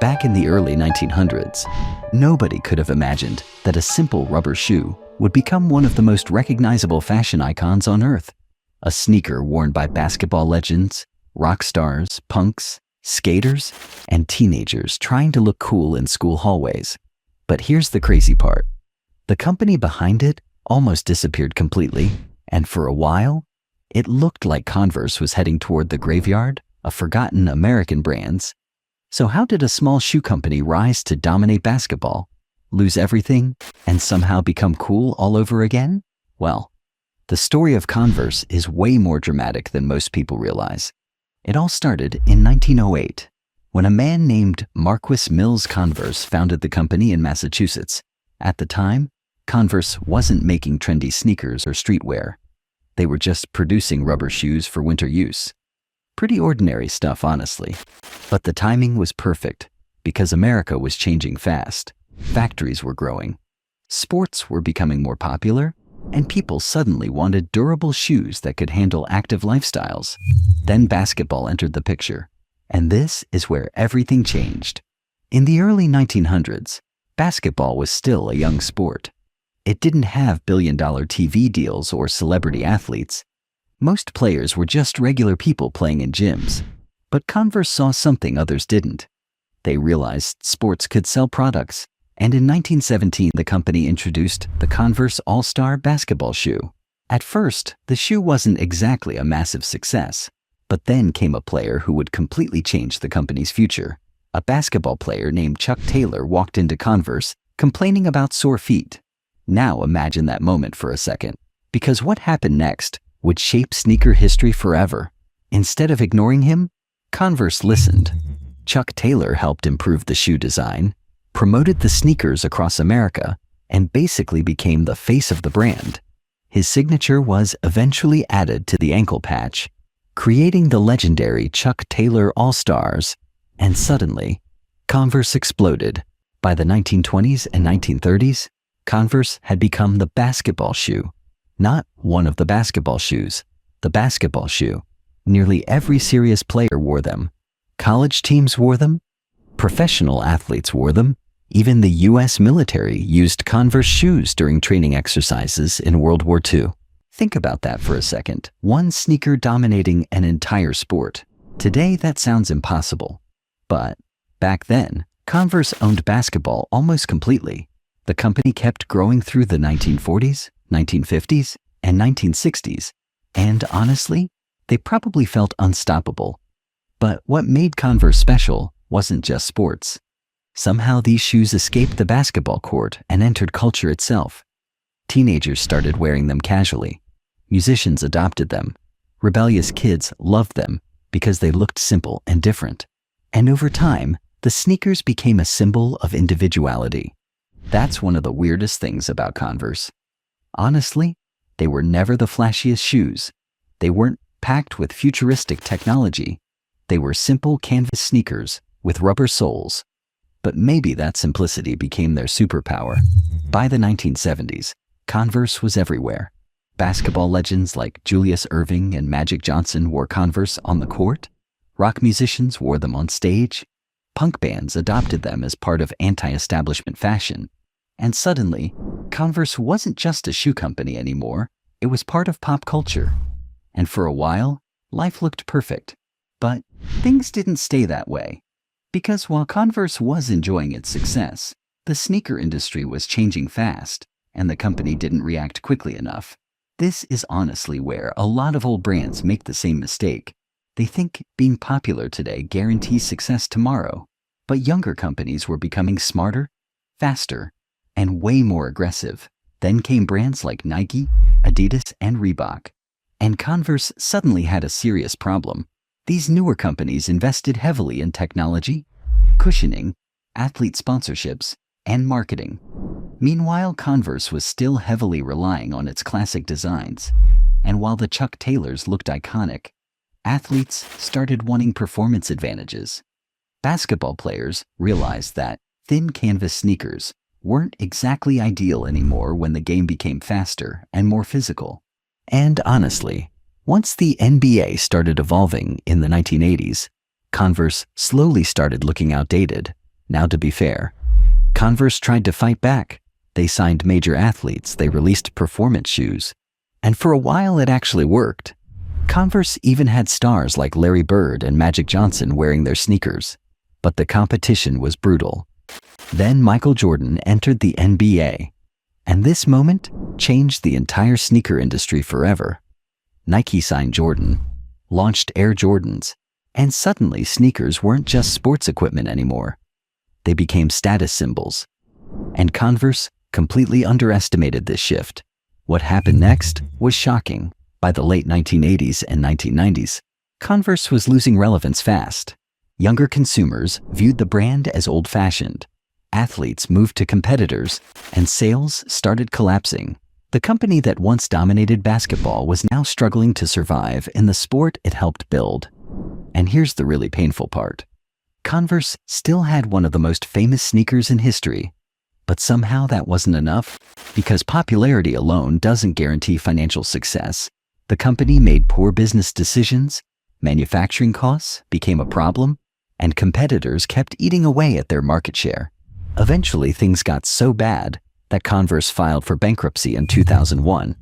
Back in the early 1900s, nobody could have imagined that a simple rubber shoe would become one of the most recognizable fashion icons on earth. A sneaker worn by basketball legends, rock stars, punks, skaters, and teenagers trying to look cool in school hallways. But here's the crazy part. The company behind it almost disappeared completely, and for a while, it looked like Converse was heading toward the graveyard of forgotten American brands. So how did a small shoe company rise to dominate basketball, lose everything, and somehow become cool all over again? Well, the story of Converse is way more dramatic than most people realize. It all started in 1908, when a man named Marquis Mills Converse founded the company in Massachusetts. At the time, Converse wasn't making trendy sneakers or streetwear. They were just producing rubber shoes for winter use. Pretty ordinary stuff, honestly. But the timing was perfect because America was changing fast. Factories were growing. Sports were becoming more popular, and people suddenly wanted durable shoes that could handle active lifestyles. Then basketball entered the picture, and this is where everything changed. In the early 1900s, basketball was still a young sport. It didn't have billion-dollar TV deals or celebrity athletes. Most players were just regular people playing in gyms. But Converse saw something others didn't. They realized sports could sell products, and in 1917 the company introduced the Converse All-Star basketball shoe. At first, the shoe wasn't exactly a massive success, but then came a player who would completely change the company's future. A basketball player named Chuck Taylor walked into Converse, complaining about sore feet. Now imagine that moment for a second, because what happened next would shape sneaker history forever. Instead of ignoring him, Converse listened. Chuck Taylor helped improve the shoe design, promoted the sneakers across America, and basically became the face of the brand. His signature was eventually added to the ankle patch, creating the legendary Chuck Taylor All-Stars, and suddenly, Converse exploded. By the 1920s and 1930s, Converse had become the basketball shoe. Not one of the basketball shoes, the basketball shoe. Nearly every serious player wore them. College teams wore them. Professional athletes wore them. Even the U.S. military used Converse shoes during training exercises in World War II. Think about that for a second. One sneaker dominating an entire sport. Today, that sounds impossible. But back then, Converse owned basketball almost completely. The company kept growing through the 1940s, 1950s, and 1960s, and honestly, they probably felt unstoppable. But what made Converse special wasn't just sports. Somehow these shoes escaped the basketball court and entered culture itself. Teenagers started wearing them casually. Musicians adopted them. Rebellious kids loved them because they looked simple and different. And over time, the sneakers became a symbol of individuality. That's one of the weirdest things about Converse. Honestly, they were never the flashiest shoes. They weren't packed with futuristic technology. They were simple canvas sneakers with rubber soles. But maybe that simplicity became their superpower. By the 1970s, Converse was everywhere. Basketball legends like Julius Erving and Magic Johnson wore Converse on the court. Rock musicians wore them on stage. Punk bands adopted them as part of anti-establishment fashion. And suddenly, Converse wasn't just a shoe company anymore. It was part of pop culture. And for a while, life looked perfect. But things didn't stay that way. Because while Converse was enjoying its success, the sneaker industry was changing fast, and the company didn't react quickly enough. This is honestly where a lot of old brands make the same mistake. They think being popular today guarantees success tomorrow. But younger companies were becoming smarter, faster, and way more aggressive. Then came brands like Nike, Adidas, and Reebok. And Converse suddenly had a serious problem. These newer companies invested heavily in technology, cushioning, athlete sponsorships, and marketing. Meanwhile, Converse was still heavily relying on its classic designs. And while the Chuck Taylors looked iconic, athletes started wanting performance advantages. Basketball players realized that thin canvas sneakers weren't exactly ideal anymore when the game became faster and more physical. And honestly, once the NBA started evolving in the 1980s, Converse slowly started looking outdated. Now, to be fair, Converse tried to fight back. They signed major athletes, they released performance shoes, and for a while it actually worked. Converse even had stars like Larry Bird and Magic Johnson wearing their sneakers. But the competition was brutal. Then Michael Jordan entered the NBA, and this moment changed the entire sneaker industry forever. Nike signed Jordan, launched Air Jordans, and suddenly sneakers weren't just sports equipment anymore. They became status symbols. And Converse completely underestimated this shift. What happened next was shocking. By the late 1980s and 1990s, Converse was losing relevance fast. Younger consumers viewed the brand as old-fashioned. Athletes moved to competitors, and sales started collapsing. The company that once dominated basketball was now struggling to survive in the sport it helped build. And here's the really painful part. Converse still had one of the most famous sneakers in history. But somehow that wasn't enough. Because popularity alone doesn't guarantee financial success, the company made poor business decisions, manufacturing costs became a problem, and competitors kept eating away at their market share. Eventually, things got so bad that Converse filed for bankruptcy in 2001.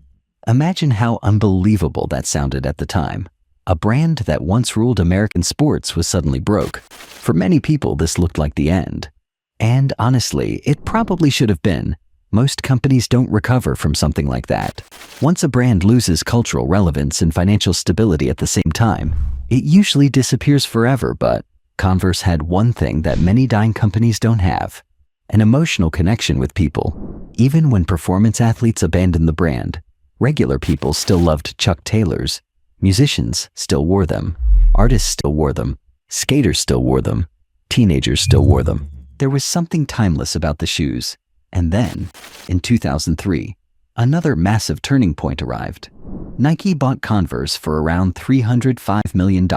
Imagine how unbelievable that sounded at the time. A brand that once ruled American sports was suddenly broke. For many people, this looked like the end. And honestly, it probably should have been. Most companies don't recover from something like that. Once a brand loses cultural relevance and financial stability at the same time, it usually disappears forever. But Converse had one thing that many dying companies don't have: an emotional connection with people. Even when performance athletes abandoned the brand, regular people still loved Chuck Taylors. Musicians still wore them. Artists still wore them. Skaters still wore them. Teenagers still wore them. There was something timeless about the shoes. And then, in 2003, another massive turning point arrived. Nike bought Converse for around $305 million.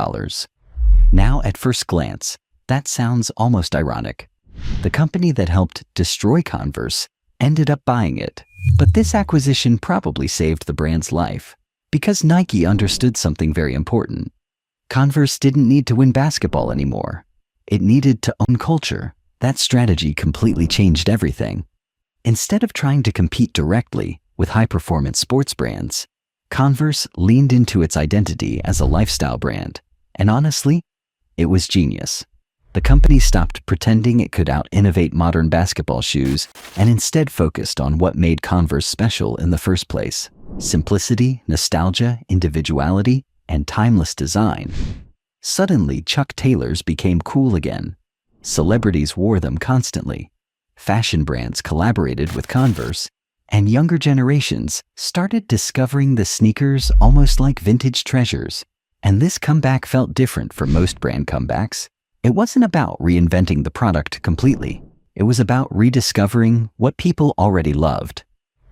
Now, at first glance, that sounds almost ironic. The company that helped destroy Converse ended up buying it. But this acquisition probably saved the brand's life, because Nike understood something very important. Converse didn't need to win basketball anymore. It needed to own culture. That strategy completely changed everything. Instead of trying to compete directly with high-performance sports brands, Converse leaned into its identity as a lifestyle brand. And honestly, it was genius. The company stopped pretending it could out-innovate modern basketball shoes and instead focused on what made Converse special in the first place: simplicity, nostalgia, individuality, and timeless design. Suddenly, Chuck Taylors became cool again. Celebrities wore them constantly. Fashion brands collaborated with Converse, and younger generations started discovering the sneakers almost like vintage treasures. And this comeback felt different from most brand comebacks. It wasn't about reinventing the product completely. It was about rediscovering what people already loved.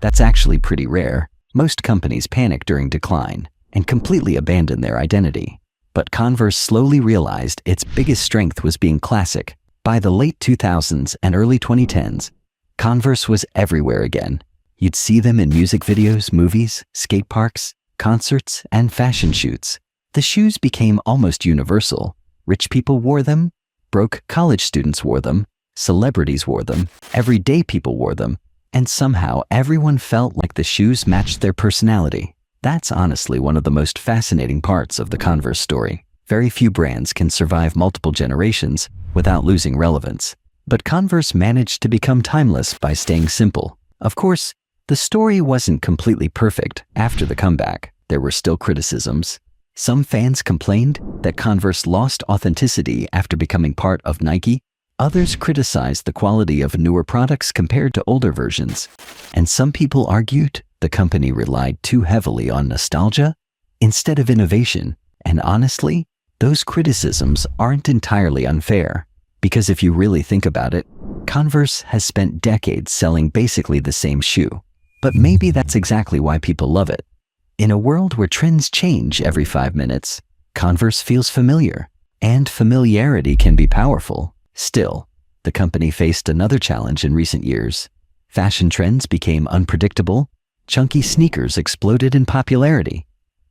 That's actually pretty rare. Most companies panic during decline and completely abandon their identity. But Converse slowly realized its biggest strength was being classic. By the late 2000s and early 2010s, Converse was everywhere again. You'd see them in music videos, movies, skate parks, concerts, and fashion shoots. The shoes became almost universal. Rich people wore them, broke college students wore them, celebrities wore them, everyday people wore them, and somehow everyone felt like the shoes matched their personality. That's honestly one of the most fascinating parts of the Converse story. Very few brands can survive multiple generations without losing relevance. But Converse managed to become timeless by staying simple. Of course, the story wasn't completely perfect after the comeback. There were still criticisms. Some fans complained that Converse lost authenticity after becoming part of Nike. Others criticized the quality of newer products compared to older versions. And some people argued the company relied too heavily on nostalgia instead of innovation. And honestly, those criticisms aren't entirely unfair. Because if you really think about it, Converse has spent decades selling basically the same shoe. But maybe that's exactly why people love it. In a world where trends change every 5 minutes, Converse feels familiar, and familiarity can be powerful. Still, the company faced another challenge in recent years. Fashion trends became unpredictable, chunky sneakers exploded in popularity,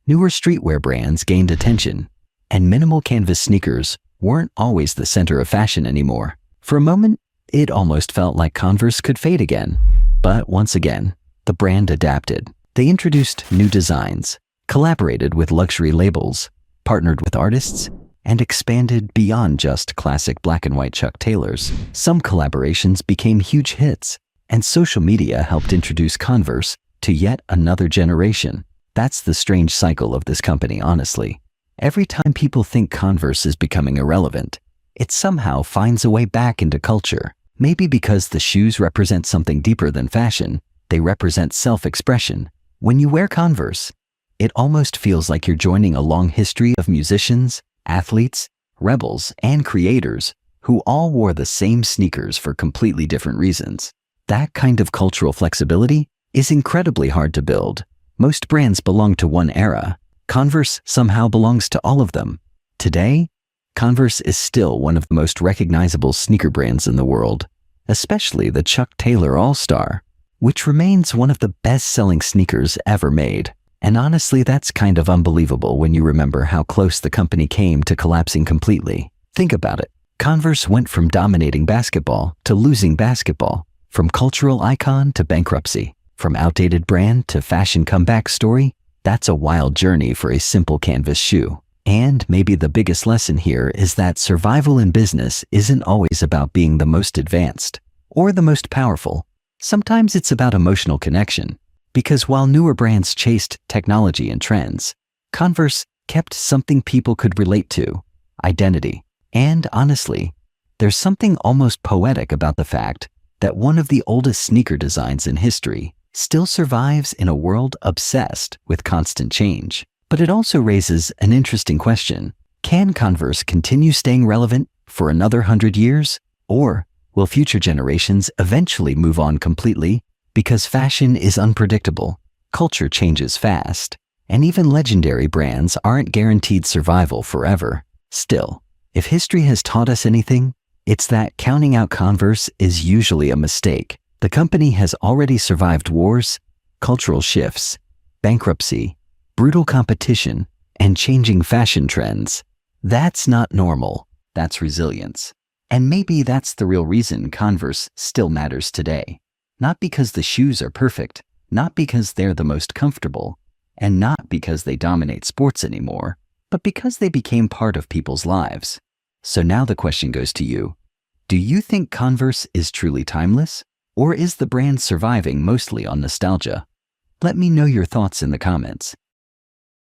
newer streetwear brands gained attention, and minimal canvas sneakers weren't always the center of fashion anymore. For a moment, it almost felt like Converse could fade again. But once again, the brand adapted. They introduced new designs, collaborated with luxury labels, partnered with artists, and expanded beyond just classic black and white Chuck Taylors. Some collaborations became huge hits, and social media helped introduce Converse to yet another generation. That's the strange cycle of this company, honestly. Every time people think Converse is becoming irrelevant, it somehow finds a way back into culture. Maybe because the shoes represent something deeper than fashion, they represent self-expression. When you wear Converse, it almost feels like you're joining a long history of musicians, athletes, rebels, and creators who all wore the same sneakers for completely different reasons. That kind of cultural flexibility is incredibly hard to build. Most brands belong to one era. Converse somehow belongs to all of them. Today, Converse is still one of the most recognizable sneaker brands in the world, especially the Chuck Taylor All-Star, which remains one of the best-selling sneakers ever made. And honestly, that's kind of unbelievable when you remember how close the company came to collapsing completely. Think about it. Converse went from dominating basketball to losing basketball, from cultural icon to bankruptcy, from outdated brand to fashion comeback story. That's a wild journey for a simple canvas shoe. And maybe the biggest lesson here is that survival in business isn't always about being the most advanced or the most powerful. Sometimes it's about emotional connection. Because while newer brands chased technology and trends, Converse kept something people could relate to: identity. And honestly, there's something almost poetic about the fact that one of the oldest sneaker designs in history still survives in a world obsessed with constant change. But it also raises an interesting question. Can Converse continue staying relevant for another 100 years? Or will future generations eventually move on completely? Because fashion is unpredictable, culture changes fast, and even legendary brands aren't guaranteed survival forever. Still, if history has taught us anything, it's that counting out Converse is usually a mistake. The company has already survived wars, cultural shifts, bankruptcy, brutal competition, and changing fashion trends. That's not normal, that's resilience. And maybe that's the real reason Converse still matters today. Not because the shoes are perfect, not because they're the most comfortable, and not because they dominate sports anymore, but because they became part of people's lives. So now the question goes to you. Do you think Converse is truly timeless? Or is the brand surviving mostly on nostalgia? Let me know your thoughts in the comments.